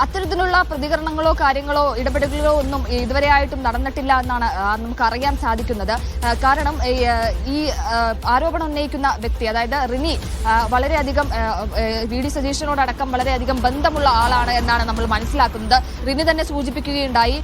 അത്തരത്തിലുള്ള പ്രതികരണങ്ങളോ കാര്യങ്ങളോ ഇടപെടലുകളോ ഒന്നും ഇതുവരെയായിട്ടും നടന്നിട്ടില്ല എന്നാണ് നമുക്ക് അറിയാൻ സാധിക്കുന്നത്. കാരണം ഈ ആരോപണം ഉന്നയിക്കുന്ന വ്യക്തി, അതായത് റിനി, വളരെയധികം വി.ഡി. സതീശനോടക്കം വളരെയധികം ബന്ധമുള്ള ആളാണ് എന്നാണ് നമ്മൾ മനസ്സിലാക്കുന്നത്. റിനി തന്നെ സൂചിപ്പിക്കുകയുണ്ടായി,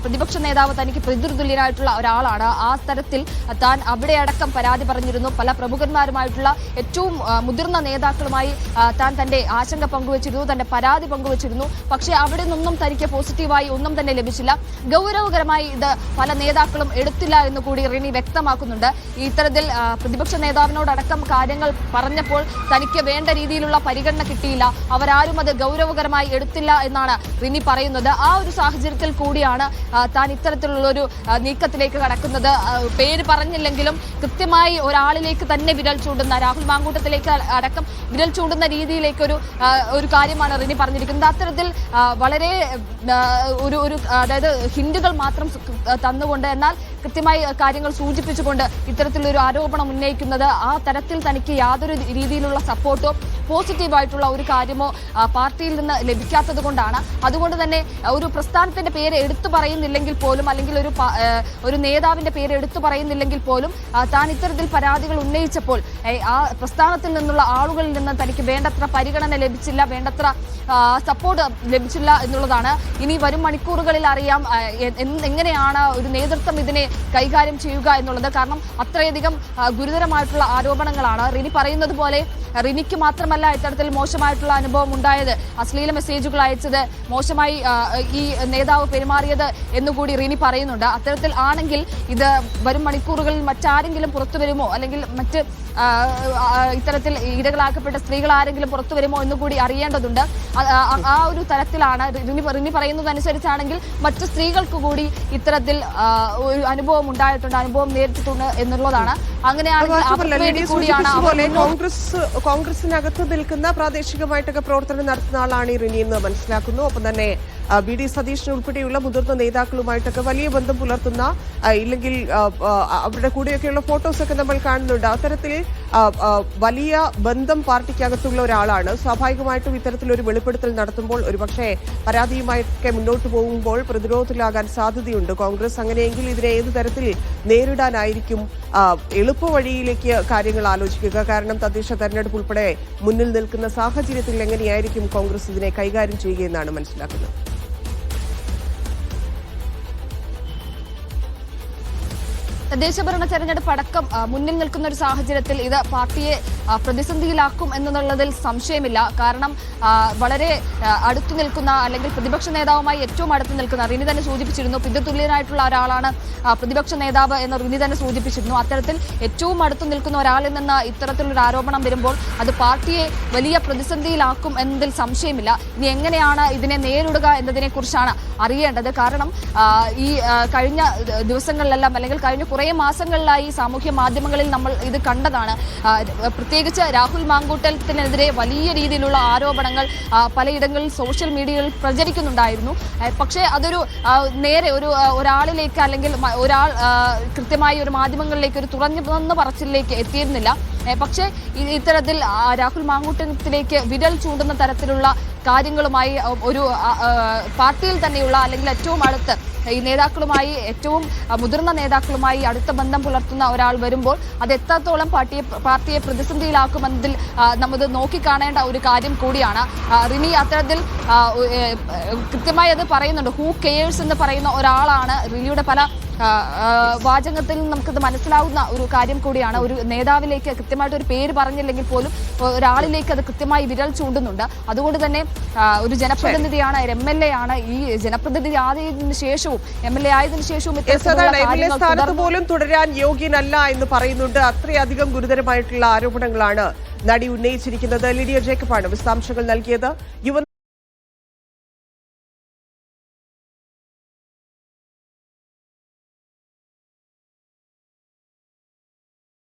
പ്രതിപക്ഷ നേതാവ് തനിക്ക് പിതൃതുല്യനായിട്ടുള്ള ഒരാളാണ്. ആ തരത്തിൽ താൻ അവിടെ അടക്കം പരാതി പറഞ്ഞിരുന്നു. പല പ്രമുഖന്മാരുമായിട്ടുള്ള ഏറ്റവും മുതിർന്ന നേതാക്കളുമായി താൻ തന്റെ ആശങ്ക പങ്കുവച്ചിരുന്നു, തന്റെ പരാതി പങ്കുവച്ചിരുന്നു. പക്ഷേ അവിടെ നിന്നും തനിക്ക് പോസിറ്റീവായി ഒന്നും തന്നെ ലഭിച്ചില്ല. ഗൗരവകരമായി ഇത് പല നേതാക്കളും എടുത്തില്ല എന്ന് കൂടി റിനി വ്യക്തമാക്കുന്നുണ്ട്. ഇത്തരത്തിൽ പ്രതിപക്ഷ നേതാവിനോടക്കം കാര്യങ്ങൾ പറഞ്ഞപ്പോൾ തനിക്ക് വേണ്ട രീതിയിലുള്ള പരിഗണന കിട്ടിയില്ല, അവരാരും അത് ഗൗരവകരമായി എടുത്തില്ല എന്നാണ് റിനി പറയുന്നത്. ആ ഒരു സാഹചര്യത്തിൽ കൂടിയാണ് താൻ ഇത്തരത്തിലുള്ളൊരു നീക്കത്തിലേക്ക് കടക്കുന്നത്. പേര് പറഞ്ഞില്ലെങ്കിലും കൃത്യമായി ഒരാളിലേക്ക് തന്നെ വിരൽ ചൂണ്ടുന്ന, രാഹുൽ മാങ്കൂട്ടത്തിലേക്ക് അടക്കം വിരൽ ചൂണ്ടുന്ന രീതിയിലേക്കൊരു കാര്യമാണ് റിനി പറഞ്ഞിരിക്കുന്നത്. അത്തരത്തിൽ വളരെ അതായത് ഹിന്റുകൾ മാത്രം തന്നുകൊണ്ട്, എന്നാൽ കൃത്യമായി കാര്യങ്ങൾ സൂചിപ്പിച്ചുകൊണ്ട് ഇത്തരത്തിലൊരു ആരോപണം ഉന്നയിക്കുന്നത്, ആ തരത്തിൽ തനിക്ക് യാതൊരു രീതിയിലുള്ള സപ്പോർട്ടോ പോസിറ്റീവായിട്ടുള്ള ഒരു കാര്യമോ പാർട്ടിയിൽ നിന്ന് ലഭിക്കാത്തത് കൊണ്ടാണ്. അതുകൊണ്ട് തന്നെ ഒരു പ്രസ്ഥാനത്തിന്റെ പേര് എടുത്തു പറയുന്നില്ലെങ്കിൽ പോലും, അല്ലെങ്കിൽ ഒരു നേതാവിന്റെ പേര് എടുത്തു പറയുന്നില്ലെങ്കിൽ പോലും, താൻ ഇത്തരത്തിൽ പരാതികൾ ഉന്നയിച്ചപ്പോൾ ആ പ്രസ്ഥാനത്തിൽ നിന്നുള്ള ആളുകളിൽ നിന്ന് തനിക്ക് വേണ്ടത്ര പരിഗണന ലഭിച്ചില്ല, വേണ്ടത്ര സപ്പോർട്ട് ലഭിച്ചില്ല എന്നുള്ളതാണ്. ഇനി വരും മണിക്കൂറുകളിൽ അറിയാം എങ്ങനെയാണ് ഒരു നേതൃത്വം ഇതിനെ കൈകാര്യം ചെയ്യുക എന്നുള്ളത്. കാരണം അത്രയധികം ഗുരുതരമായിട്ടുള്ള ആരോപണങ്ങളാണ്. റിനി പറയുന്നത് പോലെ റിനിക്ക് മാത്രമല്ല ഇത്തരത്തിൽ മോശമായിട്ടുള്ള അനുഭവം ഉണ്ടായത്, അശ്ലീല മെസ്സേജുകൾ അയച്ചത്, മോശമായി ഈ നേതാവ് പെരുമാറിയത് എന്നുകൂടി റിനി പറയുന്നുണ്ട്. അത്തരത്തിൽ ആണെങ്കിൽ ഇത് വരും മണിക്കൂറുകളിൽ മറ്റാരെങ്കിലും പുറത്തു വരുമോ, അല്ലെങ്കിൽ മറ്റ് ഇത്തരത്തിൽ ഇരകളാക്കപ്പെട്ട സ്ത്രീകൾ ആരെങ്കിലും പുറത്തു വരുമോ എന്നുകൂടി അറിയേണ്ടതുണ്ട്. ആ ഒരു തരത്തിലാണ് റിനി പറയുന്നതനുസരിച്ചാണെങ്കിൽ മറ്റു സ്ത്രീകൾക്ക് കൂടി ഇത്തരത്തിൽ ഒരു അനുഭവം ഉണ്ടായിട്ടുണ്ട്, അനുഭവം നേരിട്ടിട്ടുണ്ട് എന്നുള്ളതാണ്. അങ്ങനെയാണെങ്കിൽ കോൺഗ്രസിനകത്ത് നിൽക്കുന്ന പ്രാദേശികമായിട്ടൊക്കെ പ്രവർത്തനം നടത്തുന്ന ആളാണ് ഈ റിനി എന്ന് മനസ്സിലാക്കുന്നു. ഒപ്പം തന്നെ വി.ഡി. സതീശൻ ഉൾപ്പെടെയുള്ള മുതിർന്ന നേതാക്കളുമായിട്ടൊക്കെ വലിയ ബന്ധം പുലർത്തുന്ന, ഇല്ലെങ്കിൽ അവരുടെ കൂടെയൊക്കെയുള്ള ഫോട്ടോസൊക്കെ നമ്മൾ കാണുന്നുണ്ട്. അത്തരത്തിൽ വലിയ ബന്ധം പാർട്ടിക്കകത്തുള്ള ഒരാളാണ്. സ്വാഭാവികമായിട്ടും ഇത്തരത്തിലൊരു വെളിപ്പെടുത്തൽ നടത്തുമ്പോൾ ഒരുപക്ഷെ പരാതിയുമായൊക്കെ മുന്നോട്ട് പോകുമ്പോൾ പ്രതിരോധത്തിലാകാൻ സാധ്യതയുണ്ട് കോൺഗ്രസ്. അങ്ങനെയെങ്കിൽ ഇതിനെ ഏത് തരത്തിൽ നേരിടാനായിരിക്കും എളുപ്പവഴിയിലേക്ക് കാര്യങ്ങൾ ആലോചിക്കുക? കാരണം തദ്ദേശ തെരഞ്ഞെടുപ്പ് ഉൾപ്പെടെ മുന്നിൽ നിൽക്കുന്ന സാഹചര്യത്തിൽ എങ്ങനെയായിരിക്കും കോൺഗ്രസ് ഇതിനെ കൈകാര്യം ചെയ്യുകയെന്നാണ് മനസ്സിലാക്കുന്നത്. തദ്ദേശഭരണ തെരഞ്ഞെടുപ്പ് അടക്കം മുന്നിൽ നിൽക്കുന്ന ഒരു സാഹചര്യത്തിൽ ഇത് പാർട്ടിയെ പ്രതിസന്ധിയിലാക്കും എന്നുള്ളതിൽ സംശയമില്ല. കാരണം വളരെ അടുത്തു നിൽക്കുന്ന, അല്ലെങ്കിൽ പ്രതിപക്ഷ നേതാവുമായി ഏറ്റവും അടുത്ത് നിൽക്കുന്ന, റിനി തന്നെ സൂചിപ്പിച്ചിരുന്നു, പിതൃതുല്യനായിട്ടുള്ള ഒരാളാണ് പ്രതിപക്ഷ നേതാവ് എന്ന് റിനി തന്നെ സൂചിപ്പിച്ചിരുന്നു. അത്തരത്തിൽ ഏറ്റവും അടുത്തു നിൽക്കുന്ന ഒരാളിൽ നിന്ന് ഇത്തരത്തിലൊരു ആരോപണം വരുമ്പോൾ അത് പാർട്ടിയെ വലിയ പ്രതിസന്ധിയിലാക്കും എന്നതിൽ സംശയമില്ല. ഇനി എങ്ങനെയാണ് ഇതിനെ നേരിടുക എന്നതിനെ കുറിച്ചാണ് അറിയേണ്ടത്. കാരണം ഈ കഴിഞ്ഞ ദിവസങ്ങളിലെല്ലാം, അല്ലെങ്കിൽ കഴിഞ്ഞ കുറേ മാസങ്ങളിലായി സാമൂഹ്യ മാധ്യമങ്ങളിൽ നമ്മൾ ഇത് കണ്ടതാണ്. പ്രത്യേകിച്ച് രാഹുൽ മാങ്കൂട്ടത്തിനെതിരെ വലിയ രീതിയിലുള്ള ആരോപണങ്ങൾ പലയിടങ്ങളിൽ സോഷ്യൽ മീഡിയയിൽ പ്രചരിക്കുന്നുണ്ടായിരുന്നു. പക്ഷേ അതൊരു നേരെ ഒരാളിലേക്ക്, അല്ലെങ്കിൽ ഒരാൾ കൃത്യമായി ഒരു മാധ്യമങ്ങളിലേക്ക് ഒരു തുറന്നു പറച്ചിലേക്ക് എത്തിയിരുന്നില്ല. പക്ഷേ ഇത്തരത്തിൽ രാഹുൽ മാങ്കൂട്ടത്തിലേക്ക് വിരൽ ചൂണ്ടുന്ന തരത്തിലുള്ള കാര്യങ്ങളുമായി ഒരു പാർട്ടിയിൽ തന്നെയുള്ള, അല്ലെങ്കിൽ ഏറ്റവും അടുത്ത് ഈ നേതാക്കളുമായി, ഏറ്റവും മുതിർന്ന നേതാക്കളുമായി അടുത്ത ബന്ധം പുലർത്തുന്ന ഒരാൾ വരുമ്പോൾ അത് എത്രത്തോളം പാർട്ടിയെ പ്രതിസന്ധിയിലാക്കുമെന്നതിൽ നമുക്ക് നോക്കിക്കാണേണ്ട ഒരു കാര്യം കൂടിയാണ്. റിനി അത്തരത്തിൽ കൃത്യമായി അത് പറയുന്നുണ്ട്. ഹൂ കെയേഴ്സ് എന്ന് പറയുന്ന ഒരാളാണ് റിനിയുടെ പല വാചകത്തിൽ നമുക്കത് മനസ്സിലാവുന്ന ഒരു കാര്യം കൂടിയാണ്. ഒരു നേതാവിലേക്ക് കൃത്യമായിട്ട് ഒരു പേര് പറഞ്ഞില്ലെങ്കിൽ പോലും ഒരാളിലേക്ക് അത് കൃത്യമായി വിരൽ ചൂണ്ടുന്നുണ്ട്. അതുകൊണ്ട് തന്നെ ഒരു ജനപ്രതിനിധിയാണ്, MLA ആണ്. ഈ ജനപ്രതിനിധി ആയതിനു ശേഷവും, MLA ആയതിനു ശേഷവും സ്ഥാനത്ത് പോലും തുടരാൻ യോഗ്യനല്ല എന്ന് പറയുന്നുണ്ട്. അത്രയധികം ഗുരുതരമായിട്ടുള്ള ആരോപണങ്ങളാണ് നടി ഉന്നയിച്ചിരിക്കുന്നത്. ലിഡിയ ജേക്കബാണ് വിശദാംശങ്ങൾ നൽകിയത്.